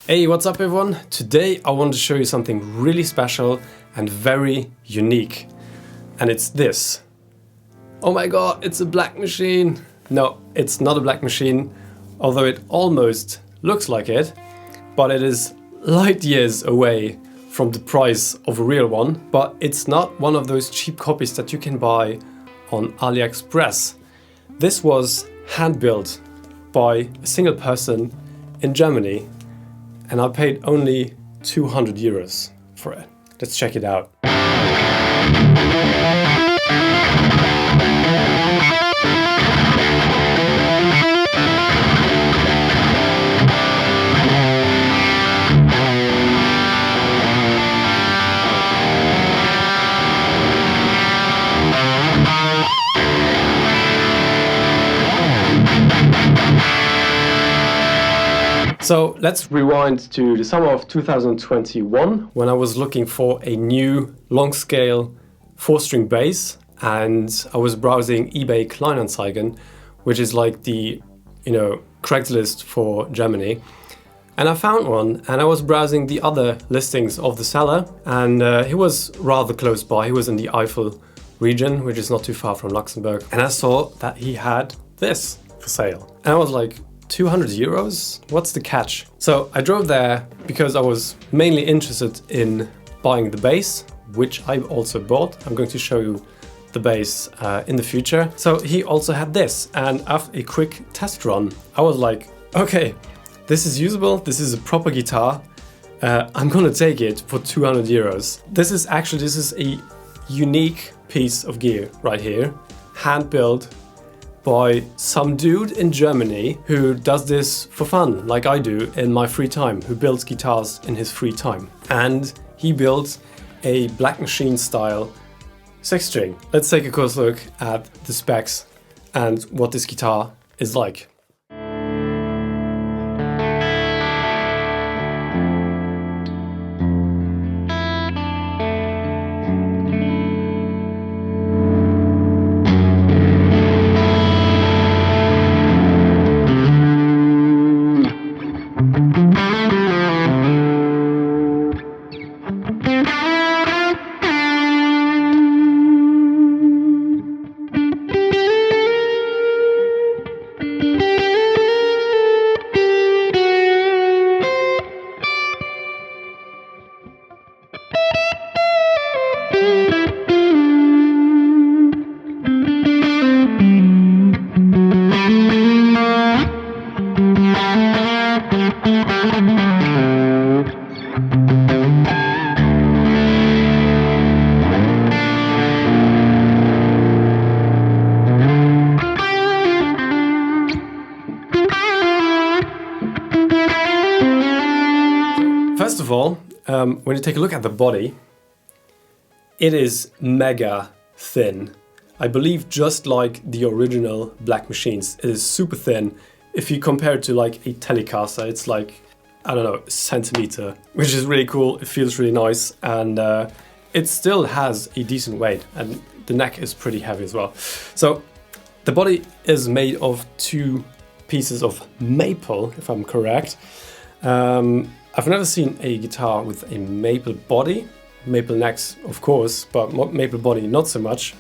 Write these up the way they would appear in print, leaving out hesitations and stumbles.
Hey, what's up everyone? Today I want to show you something really special and very unique. And it's this. Oh my god, it's a black machine! No, it's not a black machine, although it almost looks like it, but it is light years away from the price of a real one, but it's not one of those cheap copies that you can buy on AliExpress. This was hand-built by a single person in Germany, and I paid only 200 euros for it. Let's check it out. So let's rewind to the summer of 2021 when I was looking for a new long scale 4-string bass, and I was browsing eBay Kleinanzeigen, which is like the, Craigslist for Germany. And I found one, and I was browsing the other listings of the seller, and he was rather close by. He was in the Eifel region, which is not too far from Luxembourg. And I saw that he had this for sale. And I was like, 200 euros? What's the catch? So I drove there because I was mainly interested in buying the bass, which I also bought. I'm going to show you the bass in the future. So he also had this, and after a quick test run, I was like, okay, this is usable, this is a proper guitar. I'm gonna take it for 200 euros. This is a unique piece of gear right here, hand built by some dude in Germany who does this for fun, like I do in my free time, who builds guitars in his free time. And he built a black machine style 6-string. Let's take a close look at the specs and what this guitar is like. First of all, when you take a look at the body, it is mega thin. I believe just like the original black machines, it is super thin. If you compare it to like a Telecaster, it's like, I don't know, a centimeter, which is really cool. It feels really nice, and it still has a decent weight, and the neck is pretty heavy as well. So the body is made of 2 pieces of maple, if I'm correct. I've never seen a guitar with a maple body, maple necks of course, but maple body not so much.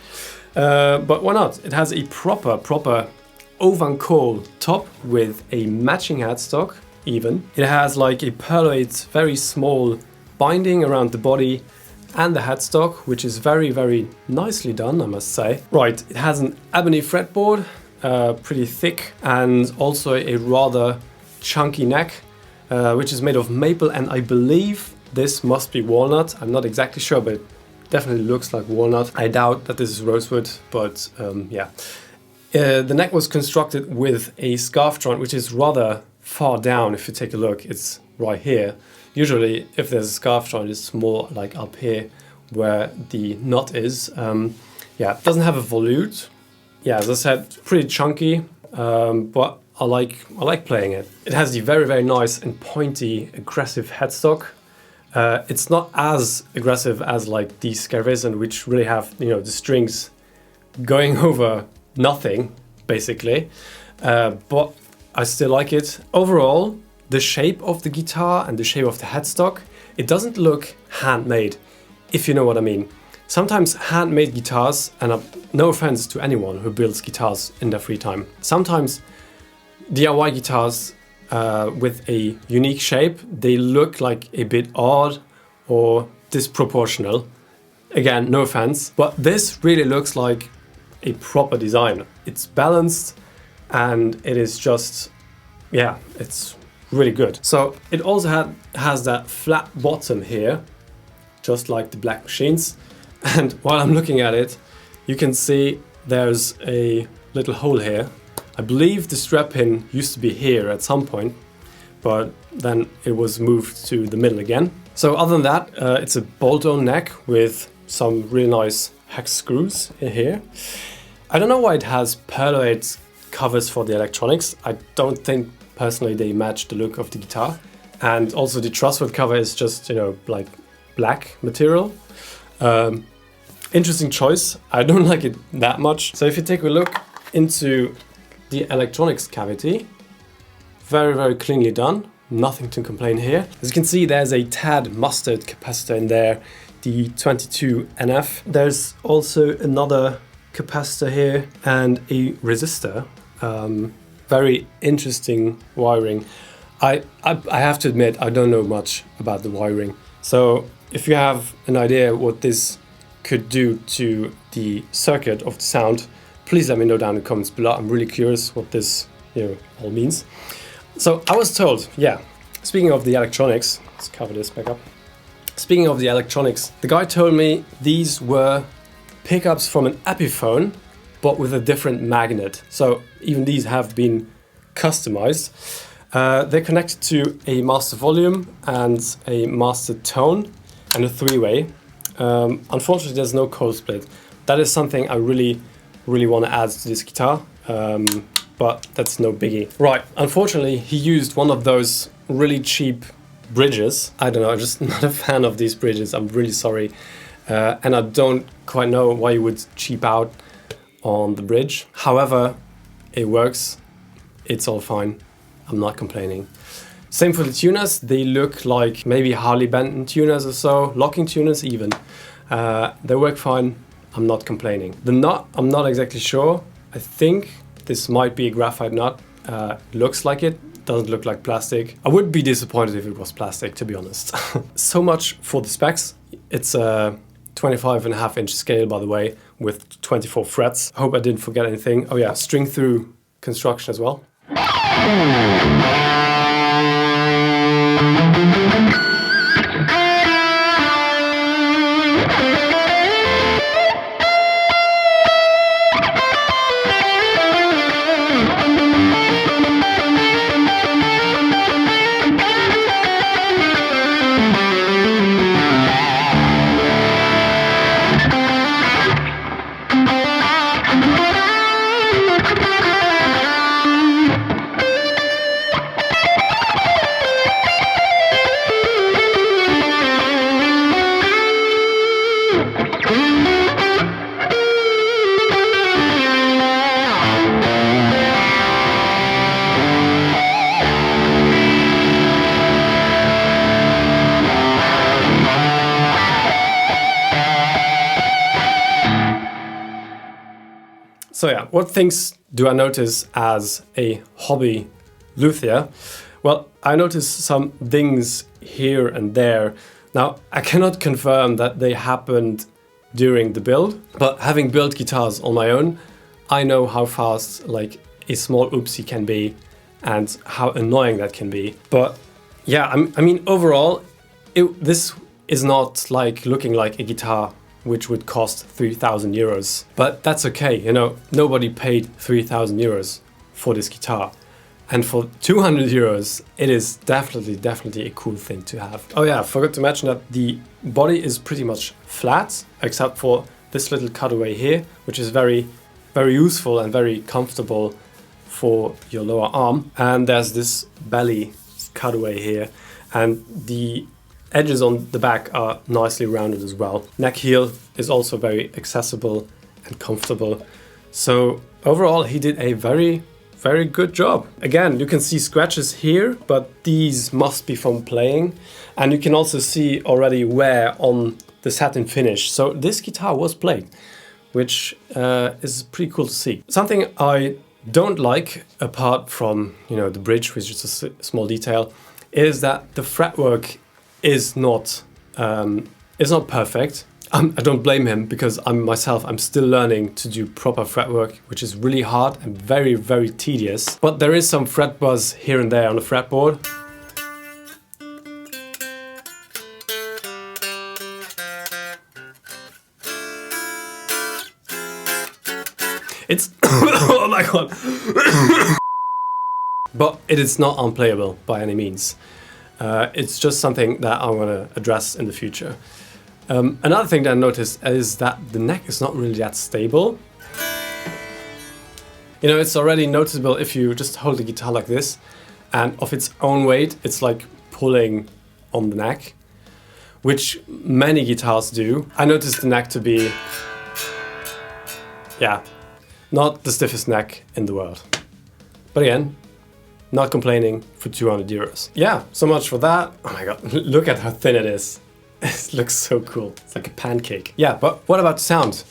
But why not? It has a proper Ovancoal top with a matching headstock even. It has like a perlite, very small binding around the body and the headstock, which is very nicely done, I must say. Right, it has an ebony fretboard, pretty thick, and also a rather chunky neck. Which is made of maple, and I believe this must be walnut. I'm not exactly sure, but it definitely looks like walnut. I doubt that this is rosewood, but yeah. The neck was constructed with a scarf joint, which is rather far down. If you take a look, it's right here. Usually, if there's a scarf joint, it's more like up here where the knot is. Yeah, it doesn't have a volute. Yeah, as I said, pretty chunky, but I like playing it. It has the very nice and pointy, aggressive headstock. It's not as aggressive as like the Scarvesen, which really have the strings going over nothing basically. But I still like it. Overall, the shape of the guitar and the shape of the headstock, it doesn't look handmade, if you know what I mean. Sometimes handmade guitars, and no offense to anyone who builds guitars in their free time, sometimes DIY guitars with a unique shape, they look like a bit odd or disproportional. Again, no offense, but this really looks like a proper design. It's balanced and it is just, yeah, it's really good. So it also has that flat bottom here, just like the Black Machines. And while I'm looking at it, you can see there's a little hole here. I believe the strap pin used to be here at some point, but then it was moved to the middle again. So other than that, it's a bolt-on neck with some really nice hex screws in here. I don't know why it has perlorate covers for the electronics. I don't think personally they match the look of the guitar. And also the trusswood cover is just, you know, like black material. Interesting choice. I don't like it that much. So if you take a look into the electronics cavity, very, very cleanly done. Nothing to complain here. As you can see, there's a tad mustard capacitor in there, the 22NF. There's also another capacitor here and a resistor. Very interesting wiring. I have to admit, I don't know much about the wiring. So if you have an idea what this could do to the circuit of the sound, please let me know down in the comments below. I'm really curious what this, you know, all means. So I was told, yeah, speaking of the electronics, let's cover this back up. Speaking of the electronics, the guy told me these were pickups from an Epiphone, but with a different magnet. So even these have been customized. They're connected to a master volume and a master tone and a three-way. Unfortunately, there's no cold split. That is something I really want to add to this guitar, but that's no biggie. Right, unfortunately, he used one of those really cheap bridges. I don't know, I'm just not a fan of these bridges. I'm really sorry. And I don't quite know why you would cheap out on the bridge. However, it works. It's all fine. I'm not complaining. Same for the tuners. They look like maybe Harley Benton tuners or so, locking tuners even. They work fine. I'm not complaining. The nut, I'm not exactly sure. I think this might be a graphite nut. Looks like it. Doesn't look like plastic. I would be disappointed if it was plastic, to be honest. So much for the specs. It's a 25.5-inch scale, by the way, with 24 frets. Hope I didn't forget anything. Oh yeah, string through construction as well. So yeah, what things do I notice as a hobby luthier? Well, I notice some things here and there. Now, I cannot confirm that they happened during the build, but having built guitars on my own, I know how fast like a small oopsie can be and how annoying that can be. But yeah, I mean, overall, this is not like looking like a guitar which would cost 3,000 euros. But that's okay, you know, nobody paid 3,000 euros for this guitar. And for 200 euros, it is definitely a cool thing to have. Oh yeah, I forgot to mention that the body is pretty much flat, except for this little cutaway here, which is very useful and very comfortable for your lower arm. And there's this belly cutaway here, and the edges on the back are nicely rounded as well. Neck heel is also very accessible and comfortable. So overall, he did a very very good job. Again, you can see scratches here, but these must be from playing. And you can also see already wear on the satin finish. So this guitar was played, which is pretty cool to see. Something I don't like, apart from, you know, the bridge, which is a small detail, is that the fretwork is not perfect. I don't blame him, because I'm still learning to do proper fretwork, which is really hard and very, very tedious. But there is some fret buzz here and there on the fretboard. It's oh my god. But it is not unplayable by any means. It's just something that I want to address in the future. Another thing that I noticed is that the neck is not really that stable. You know, it's already noticeable if you just hold the guitar like this, and of its own weight, it's like pulling on the neck, which many guitars do. I noticed the neck to be, yeah, not the stiffest neck in the world. But again, not complaining for 200 euros. Yeah, so much for that. Oh my god, look at how thin it is. It looks so cool. It's like a pancake. Yeah, but what about the sound?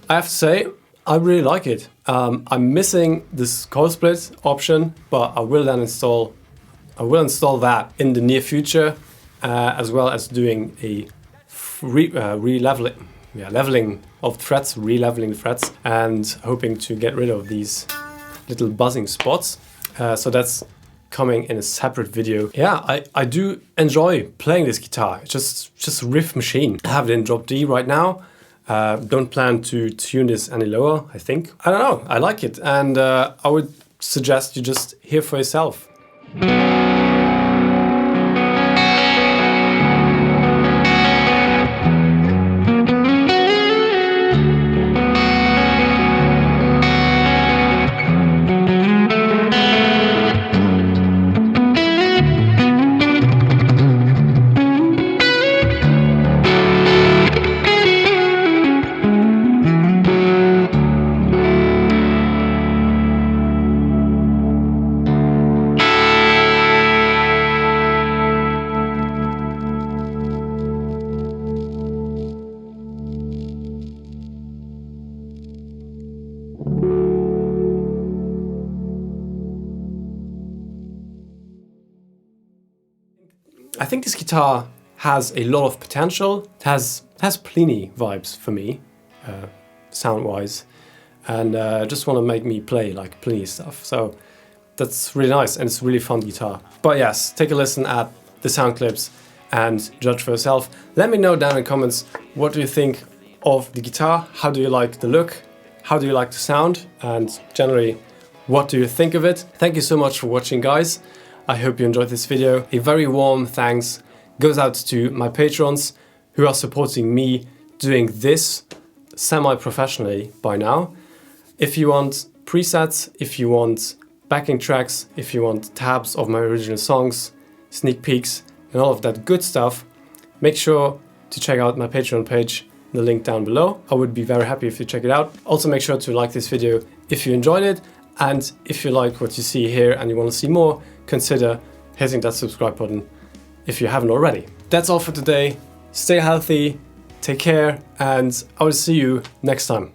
I have to say, I really like it. I'm missing this coil split option, but I will install that in the near future, as well as doing a leveling of the frets, re-leveling the frets, and hoping to get rid of these little buzzing spots. So that's coming in a separate video. Yeah, I do enjoy playing this guitar. It's just a riff machine. I have it in drop D right now. Don't plan to tune this any lower, I think. I don't know, I like it, and I would suggest you just hear for yourself. I think this guitar has a lot of potential. It has Pliny vibes for me, sound-wise, and just want to make me play like Pliny stuff. So that's really nice, and it's a really fun guitar. But yes, take a listen at the sound clips and judge for yourself. Let me know down in the comments, what do you think of the guitar? How do you like the look? How do you like the sound? And generally, what do you think of it? Thank you so much for watching, guys. I hope you enjoyed this video. A very warm thanks goes out to my patrons who are supporting me doing this semi-professionally by now. If you want presets, if you want backing tracks, if you want tabs of my original songs, sneak peeks, and all of that good stuff, make sure to check out my Patreon page, the link down below. I would be very happy if you check it out. Also make sure to like this video if you enjoyed it, and if you like what you see here and you want to see more, consider hitting that subscribe button if you haven't already. That's all for today. Stay healthy, take care, and I will see you next time.